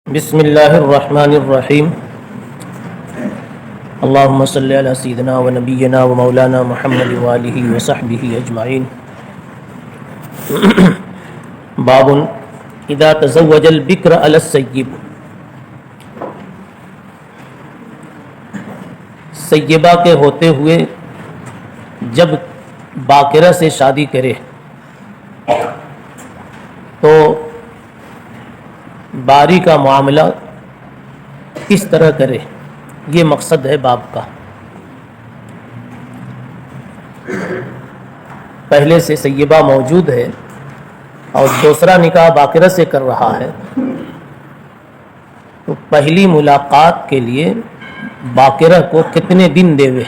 بسم اللہ الرحمن الرحیم اللہم صلی علی سیدنا و نبینا و مولانا محمد وآلہ وصحبہ اجمعین۔ باب اذا تزوج البکر علی السیب، سیبہ کے ہوتے ہوئے جب باکرہ سے شادی کرے تو باری کا معاملہ کس طرح کرے، یہ مقصد ہے باب کا۔ پہلے سے سیبہ موجود ہے اور دوسرا نکاح باکرہ سے کر رہا ہے، تو پہلی ملاقات کے لیے باکرہ کو کتنے دن دیوے۔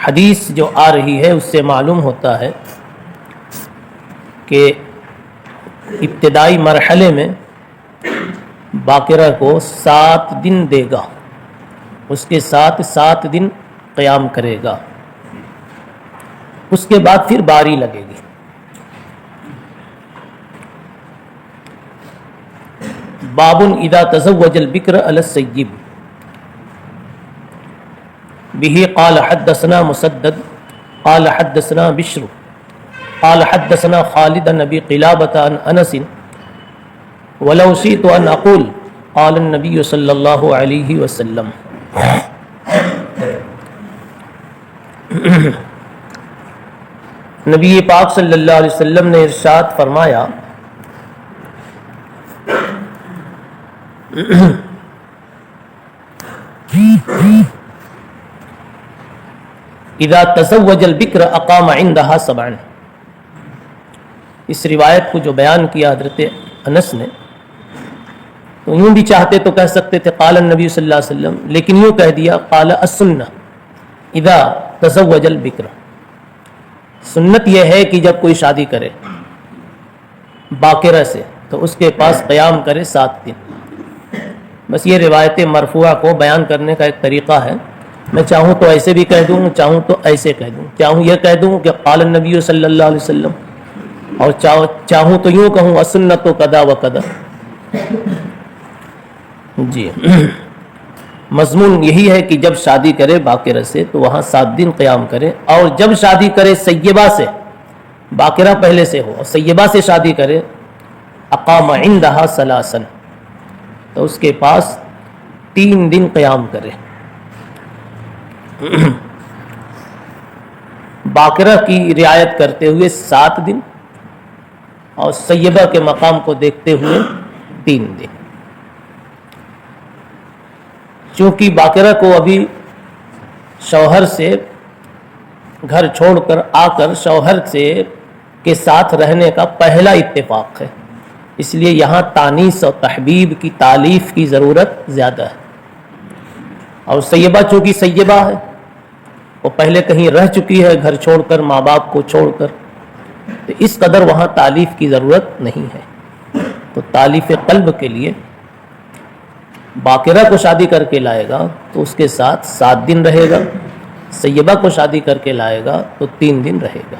حدیث جو آ رہی ہے اس سے معلوم ہوتا ہے کہ ابتدائی مرحلے میں باکرہ کو 7 دن دے گا، اس کے ساتھ 7 دن قیام کرے گا، اس کے بعد پھر باری لگے گی۔ باب اذا تزوج البکر علی السیب، به قال حدثنا مسدد قال حدثنا بشر قال حدثنا خالد عن ابي قلابة عن انس ولو شئت ان اقول قال النبي صلی اللہ علیہ وسلم۔ نبی پاک صلی اللہ علیہ وسلم نے ارشاد فرمایا اذا تزوج البکر اقام عندها 7۔ اس روایت کو جو بیان کیا حضرت انس نے، تو یوں بھی چاہتے تو کہہ سکتے تھے قال النبی صلی اللہ علیہ وسلم، لیکن یوں کہہ دیا قال السنہ اذا تزوج البکر۔ سنت یہ ہے کہ جب کوئی شادی کرے باکرہ سے تو اس کے پاس قیام کرے 7 دن۔ بس یہ روایت مرفوعہ کو بیان کرنے کا ایک طریقہ ہے۔ میں چاہوں تو ایسے بھی کہہ دوں، چاہوں تو ایسے کہہ دوں، چاہوں یہ کہہ دوں کہ قال النبی صلی اللہ علیہ وسلم، اور چاہوں تو یوں کہوں السنۃ کذا و کذا۔ جی مضمون یہی ہے کہ جب شادی کرے باکرہ سے تو وہاں 7 دن قیام کرے، اور جب شادی کرے سیبہ سے، باکرہ پہلے سے ہو اور سیبہ سے شادی کرے، اقام عندها 3، تو اس کے پاس 3 دن قیام کرے۔ باکرہ کی رعایت کرتے ہوئے 7 دن اور سیبہ کے مقام کو دیکھتے ہوئے 3 دن۔ چونکہ باکرہ کو ابھی شوہر سے گھر چھوڑ کر آ کر شوہر سے کے ساتھ رہنے کا پہلا اتفاق ہے، اس لیے یہاں تانیث اور تحبیب کی تالیف کی ضرورت زیادہ ہے۔ اور سیبہ چونکہ سیبہ ہے، وہ پہلے کہیں رہ چکی ہے گھر چھوڑ کر، ماں باپ کو چھوڑ کر، تو اس قدر وہاں تالیف کی ضرورت نہیں ہے۔ تو تالیف قلب کے لیے باکرہ کو شادی کر کے لائے گا تو اس کے ساتھ 7 دن رہے گا، سیبہ کو شادی کر کے لائے گا تو 3 دن رہے گا۔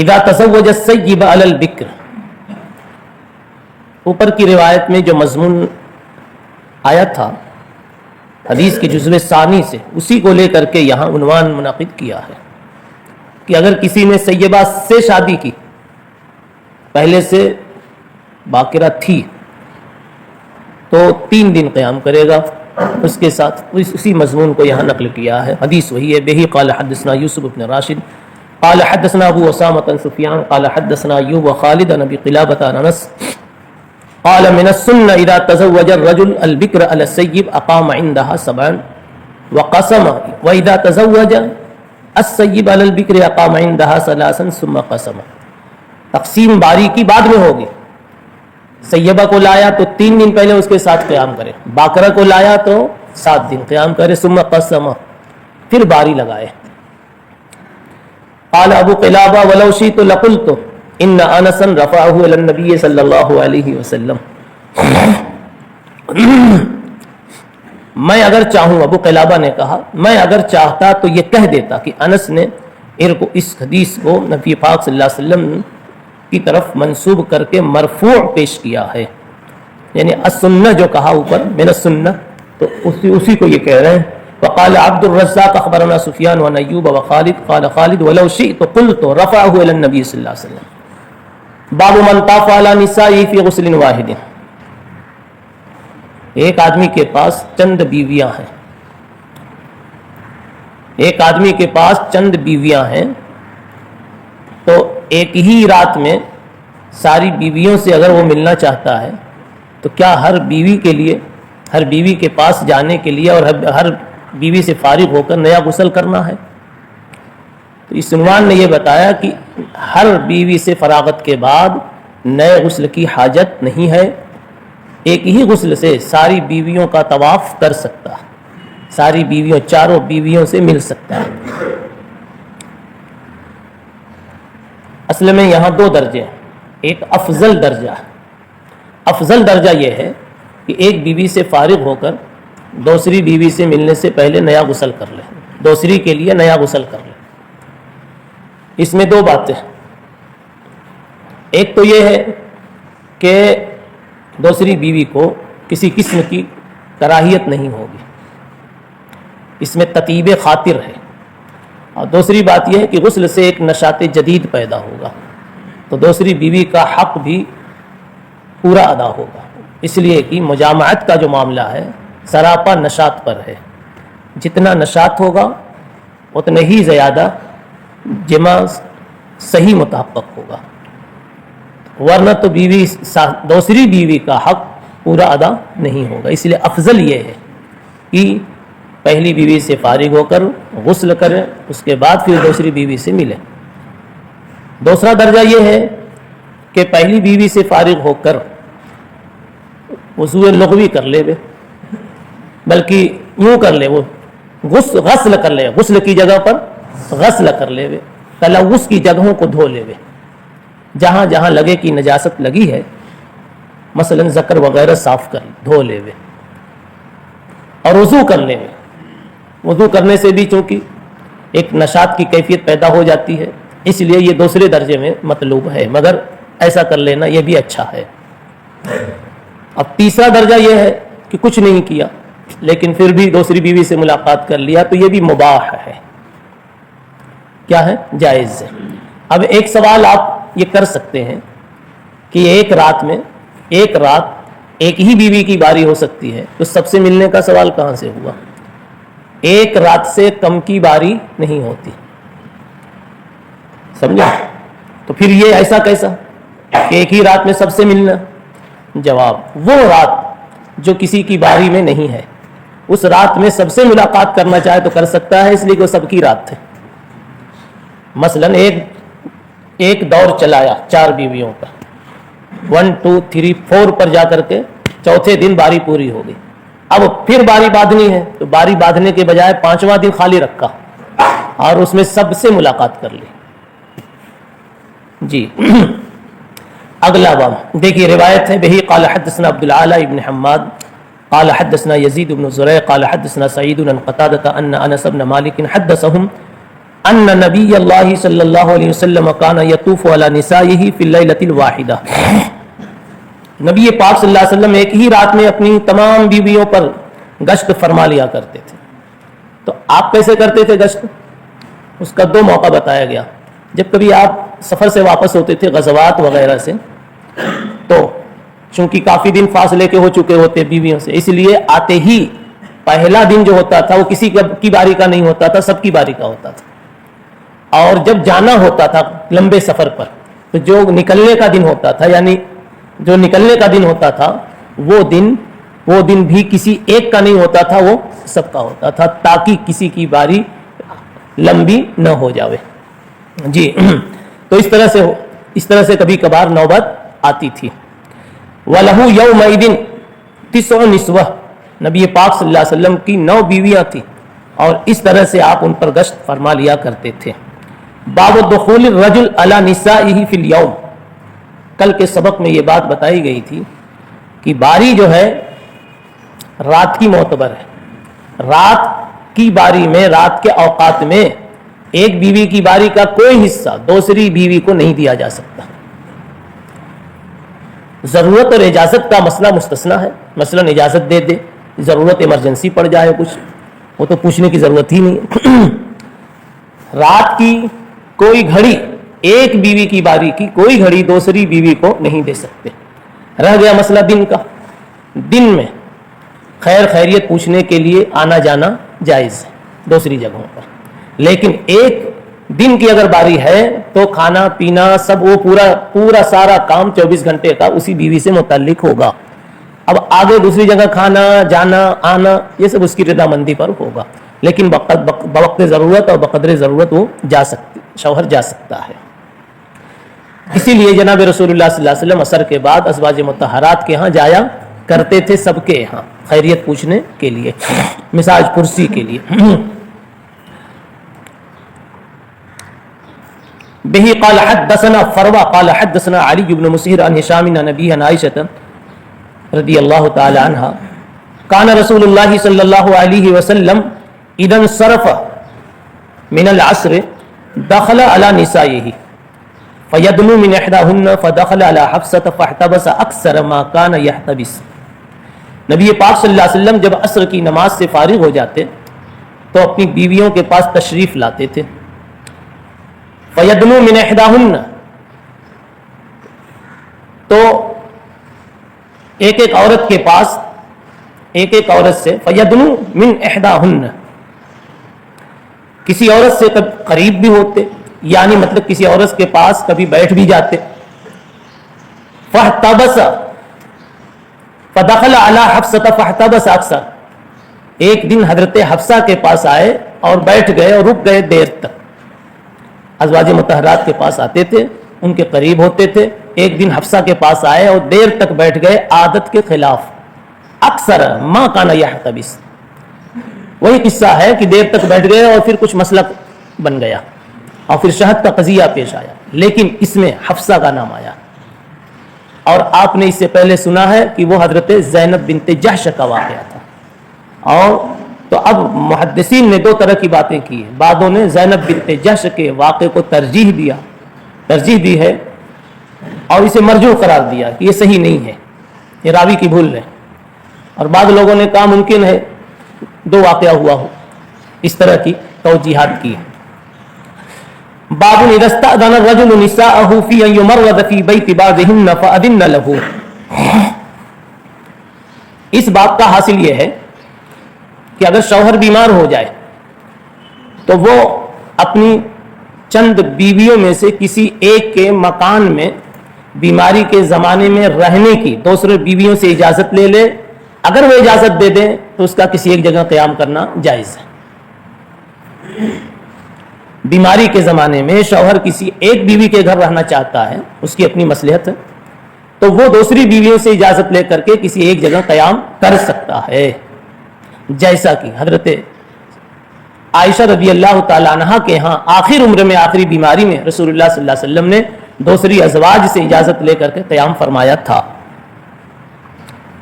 اذا تزوج السیب علی البکر، اوپر کی روایت میں جو مضمون آیا تھا حدیث کے جزو ثانی سے، اسی کو لے کر کے یہاں عنوان منعقد کیا ہے کہ اگر کسی نے سیبہ سے شادی کی، پہلے سے باکرہ تھی، تو 3 دن قیام کرے گا اس کے ساتھ۔ اسی مضمون کو یہاں نقل کیا ہے، حدیث وہی ہے۔ بہی قال حدثنا یوسف بن راشد قال حدثنا ابو اسامہ عن سفیان قال حدثنا ایوب وخالد عن ابی قلابة عن انس قال من السنة اذا تزوج الرجل البکر علی السیب اقام عندها 7 وقسم واذا تزوج السیب علی البکر اقام عندها 3 ثم قسم۔ تقسیم باری کی بعد میں ہوگی۔ سیبہ کو لایا تو 3 دن پہلے اس کے ساتھ قیام کرے، باکرہ کو لایا تو 7 دن قیام کرے، ثم قسم، پھر باری لگائے۔ قال ابو قلابہ ولو شئت لقلت ان انسا رفعه الى النبي صلی اللہ علیہ وسلم۔ میں اگر چاہوں، ابو قلابہ نے کہا، میں اگر چاہتا تو یہ کہہ دیتا کہ انس نے اس حدیث کو نبی پاک صلی اللہ علیہ وسلم کی طرف منسوب کر کے مرفوع پیش کیا ہے، یعنی السنہ جو کہا اوپر من السنہ، تو اسی کو یہ کہہ رہے ہیں. وقال عبد الرزاق اخبرنا سفیان و ایوب و خالد قال خالد ولو شئت قلت رفعه الى النبي صلی اللہ علیہ وسلم. باب من طاف على نسائه في غسل واحد. ایک آدمی کے پاس چند بیویاں ہیں، ایک آدمی کے پاس چند بیویاں ہیں، تو ایک ہی رات میں ساری بیویوں سے اگر وہ ملنا چاہتا ہے تو کیا ہر بیوی کے لیے، ہر بیوی کے پاس جانے کے لیے اور ہر بیوی سے فارغ ہو کر نیا غسل کرنا ہے؟ تو اس عنوان نے یہ بتایا کہ ہر بیوی سے فراغت کے بعد نئے غسل کی حاجت نہیں ہے، ایک ہی غسل سے ساری بیویوں کا طواف کر سکتا ہے، ساری بیویوں، چاروں بیویوں سے مل سکتا ہے. اصل میں یہاں دو درجے ہیں، ایک افضل درجہ ہے. افضل درجہ یہ ہے کہ ایک بیوی سے فارغ ہو کر دوسری بیوی سے ملنے سے پہلے نیا غسل کر لے، دوسری کے لیے نیا غسل کر لے. اس میں دو باتیں، ایک تو یہ ہے کہ دوسری بیوی کو کسی قسم کی کراہیت نہیں ہوگی، اس میں تطیب خاطر ہے. اور دوسری بات یہ ہے کہ غسل سے ایک نشاط جدید پیدا ہوگا، تو دوسری بیوی کا حق بھی پورا ادا ہوگا، اس لیے کہ مجامعت کا جو معاملہ ہے سراپا نشاط پر ہے. جتنا نشاط ہوگا اتنا ہی زیادہ جمع صحیح متحقق ہوگا، ورنہ تو دوسری بیوی کا حق پورا ادا نہیں ہوگا. اس لیے افضل یہ ہے کہ پہلی بیوی سے فارغ ہو کر غسل کریں، اس کے بعد پھر دوسری بیوی سے ملیں. دوسرا درجہ یہ ہے کہ پہلی بیوی سے فارغ ہو کر وضو لغوی کر لے، بلکہ یوں کر لے، وہ غسل کر لے، غسل کی جگہ پر غسل کر لے، تلوث کی جگہوں کو دھو لے، جہاں جہاں لگے کہ نجاست لگی ہے، مثلا ذکر وغیرہ صاف کر دھو لے، اور وضو کر لے. وضو کرنے سے بھی چونکہ ایک نشاط کی کیفیت پیدا ہو جاتی ہے، اس لیے یہ دوسرے درجے میں مطلوب ہے، مگر ایسا کر لینا یہ بھی اچھا ہے. اب تیسرا درجہ یہ ہے کہ کچھ نہیں کیا لیکن پھر بھی دوسری بیوی سے ملاقات کر لیا، تو یہ بھی مباح ہے. کیا ہے؟ جائز ہے. اب ایک سوال آپ یہ کر سکتے ہیں کہ ایک رات میں ایک ہی بیوی کی باری ہو سکتی ہے، تو سب سے ملنے کا سوال کہاں سے ہوا؟ ایک رات سے کم کی باری نہیں ہوتی، سمجھا؟ تو پھر یہ ایسا کیسا کہ ایک ہی رات میں سب سے ملنا؟ جواب، وہ رات جو کسی کی باری میں نہیں ہے، اس رات میں سب سے ملاقات کرنا چاہے تو کر سکتا ہے، اس لیے کہ وہ سب کی رات تھے. مثلا ایک دور چلایا 4 بیویوں کا، 1 2 3 4 پر جا کر کے چوتھے دن باری پوری ہو گئی. اب پھر باری باندھنی ہے، تو باری باندھنے کے بجائے 5واں دن خالی رکھا اور اس میں سب سے ملاقات کر لی. جی اگلا باب دیکھیے، روایت ہے بہی قال حدثنا عبد الاعلی ابن حماد قال حدثنا يزيد بن زريع قال حدثنا سعيد بن قتادة ان انس بن مالك حدثهم ان نبی اللہ صلی اللہ علیہ وسلم كان يطوف على نسائه في الليلة الواحدة. نبی پاک صلی اللہ علیہ وسلم ایک ہی رات میں اپنی تمام بیویوں پر گشت فرما لیا کرتے تھے. تو آپ کیسے کرتے تھے گشت؟ اس کا 2 موقع بتایا گیا. جب کبھی آپ سفر سے واپس ہوتے تھے غزوات وغیرہ سے، تو چونکہ کافی دن فاصلے کے ہو چکے ہوتے بیویوں سے، اس لیے آتے ہی پہلا دن جو ہوتا تھا وہ کسی کی باری کا نہیں ہوتا تھا، سب کی باری کا ہوتا تھا. اور جب جانا ہوتا تھا لمبے سفر پر، تو جو نکلنے کا دن ہوتا تھا، یعنی جو نکلنے کا دن ہوتا تھا، وہ دن بھی کسی ایک کا نہیں ہوتا تھا، وہ سب کا ہوتا تھا، تاکہ کسی کی باری لمبی نہ ہو جاوے. جی تو اس طرح سے کبھی کبھار نوبت آتی تھی. وَلَهُ يَوْمَئِذٍ 9 نسوہ، نبی پاک صلی اللہ علیہ وسلم کی 9 بیویاں تھیں، اور اس طرح سے آپ ان پر گشت فرما لیا کرتے تھے. باب دخول الرجل علی نسائہ فی الیوم، کل کے سبق میں یہ بات بتائی گئی تھی کہ باری جو ہے رات کی معتبر ہے. رات کی باری میں، رات کے اوقات میں ایک بیوی کی باری کا کوئی حصہ دوسری بیوی کو نہیں دیا جا سکتا. ضرورت اور اجازت کا مسئلہ مستثنا ہے. مثلاً اجازت دے دے, ضرورت ایمرجنسی پڑ جائے کچھ, وہ تو پوچھنے کی ضرورت ہی نہیں. رات کی کوئی گھڑی, ایک بیوی کی باری کی کوئی گھڑی دوسری بیوی کو نہیں دے سکتے. رہ گیا مسئلہ دن کا, دن میں خیر خیریت پوچھنے کے لیے آنا جانا جائز ہے دوسری جگہوں پر, لیکن ایک دن کی اگر باری ہے تو کھانا پینا سب وہ پورا سارا کام 24 گھنٹے کا اسی بیوی سے متعلق ہوگا. اب آگے دوسری جگہ کھانا جانا آنا یہ سب اس کی رضامندی پر ہوگا, لیکن بوقت ضرورت اور بقدر ضرورت وہ شوہر جا سکتا ہے. اسی لیے جناب رسول اللہ صلی اللہ علیہ وسلم عصر کے بعد ازواج مطہرات کے ہاں جایا کرتے تھے, سب کے ہاں خیریت پوچھنے کے لیے, مساج پرسی کے لیے. به قال حدثنا فروہ قال حدثنا علی بن مسہر عن ہشام عن نبی عائشہ رضی اللہ تعالی عنہ کان رسول اللہ صلی اللہ علیہ وسلم اذا انصرف من العصر دخل على نسائه فیدنو من احداہن فدخل على حفصة فاحتبس اکثر ما کان یحتبس. نبی پاک صلی اللہ علیہ وسلم جب عصر کی نماز سے فارغ ہو جاتے تو اپنی بیویوں کے پاس تشریف لاتے تھے. فیدنو من احداہن, تو ایک ایک عورت کے پاس, ایک ایک عورت سے, فیدنو من احداہن کسی عورت سے قریب بھی ہوتے, یعنی مطلب کسی عورت کے پاس کبھی بیٹھ بھی جاتے. فاحتبس فدخل علی حفصۃ فاحتبس اکثر, ایک دن حضرت حفصہ کے پاس آئے اور بیٹھ گئے اور رک گئے دیر تک. ازواج مطہرات کے پاس آتے تھے, ان کے قریب ہوتے تھے, ایک دن حفصہ کے پاس آئے اور دیر تک بیٹھ گئے عادت کے خلاف. اکثر ما کان یحتبس, وہی قصہ ہے کہ دیر تک بیٹھ گئے اور پھر کچھ مسئلہ بن گیا اور پھر شہد کا قضیہ پیش آیا, لیکن اس میں حفصہ کا نام آیا. اور آپ نے اس سے پہلے سنا ہے کہ وہ حضرت زینب بنت جحش کا واقعہ تھا. اور تو اب محدثین نے دو طرح کی باتیں کی ہیں. بعضوں نے زینب بنت جحش کے واقعے کو ترجیح دی ہے اور اسے مرجوع قرار دیا کہ یہ صحیح نہیں ہے, یہ راوی کی بھول ہے. اور بعض لوگوں نے کہا ممکن ہے دو واقعہ ہوا ہو, اس طرح کی توجیحات کی ہیں. باب اذا استأذن الرجل نساءه في ان يمرض في بيت بعضهن فأذن له. اس بات کا حاصل یہ ہے کہ اگر شوہر بیمار ہو جائے تو وہ اپنی چند بیویوں میں سے کسی ایک کے مکان میں بیماری کے زمانے میں رہنے کی دوسرے بیویوں سے اجازت لے لے. اگر وہ اجازت دے دیں تو اس کا کسی ایک جگہ قیام کرنا جائز ہے. بیماری کے زمانے میں شوہر کسی ایک بیوی کے گھر رہنا چاہتا ہے, اس کی اپنی مصلحت ہے, تو وہ دوسری بیویوں سے اجازت لے کر کے کسی ایک جگہ قیام کر سکتا ہے. جیسا کہ حضرت عائشہ رضی اللہ تعالی عنہ کے ہاں آخر عمر میں آخری بیماری میں رسول اللہ صلی اللہ علیہ وسلم نے دوسری ازواج سے اجازت لے کر کے قیام فرمایا تھا.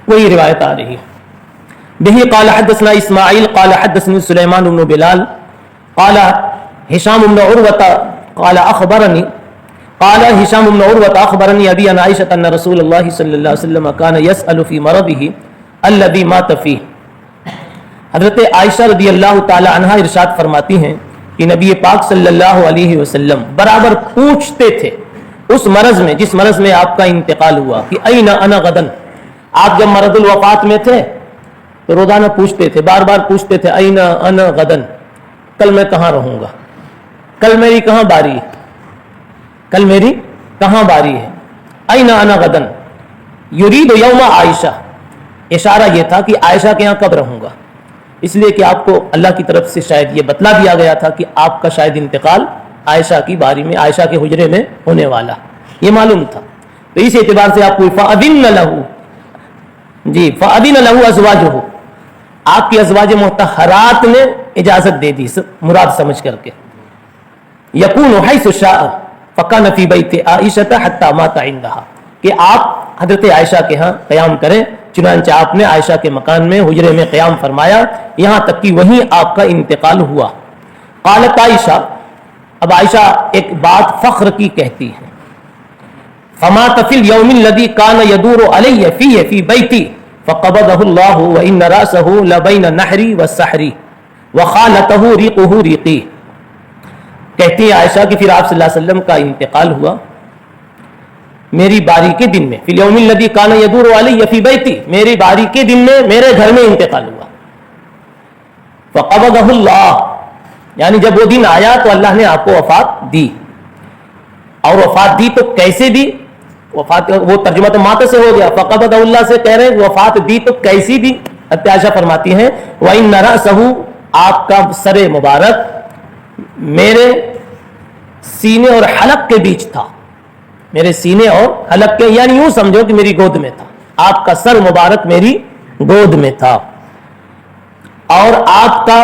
وہی روایت آ رہی ہے. بہی قال حدثنا اسماعیل قال حدثني سلیمان بن بلال قال هشام بن عروة قال اخبرني هشام بن عروة اخبرني ابي عن عائشة ان رسول الله صلى الله عليه وسلم كان يسأل في مرضه الذي مات فيه. حضرت عائشہ رضی اللہ تعالی عنہ ارشاد فرماتی ہیں کہ نبی پاک صلی اللہ علیہ وسلم برابر پوچھتے تھے اس مرض میں جس مرض میں آپ کا انتقال ہوا کہ این انا غدن. آپ جب مرض الوفات میں تھے تو روزانہ پوچھتے تھے, بار بار پوچھتے تھے این انا غدن, کل میں کہاں رہوں گا, کل میری کہاں باری ہے, کل میری کہاں باری ہے. این انا غدن یرید یوم عائشہ, اشارہ یہ تھا کہ عائشہ کے یہاں کب رہوں گا, اس لیے کہ آپ کو اللہ کی طرف سے شاید یہ بتلا دیا گیا تھا کہ آپ کا شاید انتقال عائشہ کی باری میں, عائشہ کے حجرے میں ہونے والا, یہ معلوم تھا. تو اس اعتبار سے آپ کو فأذن له, جی فأذن له ازواجہ, آپ کی ازواج مطہرات نے اجازت دے دی مراد سمجھ کر کے. یکون حیث شاء فکان فی بیت عائشہ حتی مات عندها, کہ آپ حضرت عائشہ کے ہاں قیام کریں. چنانچہ آپ نے عائشہ کے مکان میں حجرے میں قیام فرمایا یہاں تک کہ وہیں آپ کا انتقال ہوا. قالت عائشہ, اب عائشہ ایک بات فخر کی کہتی ہے, فمات فی اليوم الذی کان یدور علی فیہ فی بیتی فقبضہ اللہ وان رأسہ لبین نحری والسحری وخالتہ ریقہ ریقی. کہتی ہے عائشہ کہ پھر آپ صلی اللہ علیہ وسلم کا انتقال ہوا میری باری کے دن میں. فی الیوم الذی کان یدور علی فی بیتی, میری باری کے دن میں میرے گھر میں انتقال ہوا. فقبضہ اللہ, یعنی جب وہ دن آیا تو اللہ نے آپ کو وفات دی. اور وفات دی تو کیسے دی؟ وفات, وہ ترجمہ تو مات سے ہو گیا, فقبضہ اللہ سے کہہ رہے ہیں وفات دی تو کیسی دی؟ عائشہ فرماتی ہیں وَإِنَّ رَأْسَهُ, آپ کا سر مبارک میرے سینے اور حلق کے بیچ تھا. میرے سینے اور حلق کے, یعنی یوں سمجھو کہ میری گود میں تھا. آپ کا سر مبارک میری گود میں تھا اور آپ کا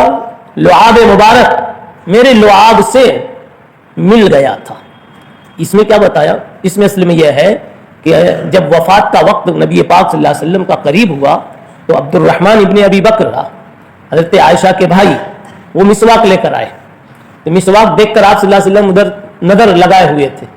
لعاب مبارک میرے لعاب سے مل گیا تھا. اس میں کیا بتایا؟ اس میں اصل میں یہ ہے کہ جب وفات کا وقت نبی پاک صلی اللہ علیہ وسلم کا قریب ہوا تو عبد الرحمن ابن ابی بکر, حضرت عائشہ کے بھائی, وہ مسواک لے کر آئے. تو مسواک دیکھ کر آپ صلی اللہ علیہ وسلم ادھر نظر لگائے ہوئے تھے.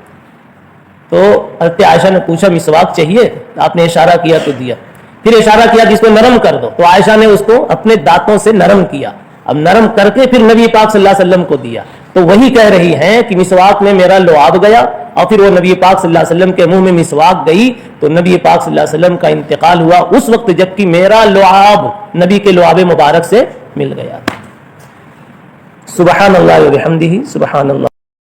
تو حضرت عائشہ نے پوچھا مسواک چاہیے؟ آپ نے اشارہ کیا تو دیا. پھر اشارہ کیا کہ اس کو نرم کر دو, تو عائشہ نے اس کو اپنے دانتوں سے نرم کیا. اب نرم کر کے پھر نبی پاک صلی اللہ علیہ وسلم کو دیا. تو وہی کہہ رہی ہیں کہ مسواک میں میرا لعاب گیا اور پھر وہ نبی پاک صلی اللہ علیہ وسلم کے منہ میں مسواک گئی تو نبی پاک صلی اللہ علیہ وسلم کا انتقال ہوا اس وقت جبکہ میرا لعاب نبی کے لعاب مبارک سے مل گیا. سبحان اللہ و بحمدہ, سبحان اللہ.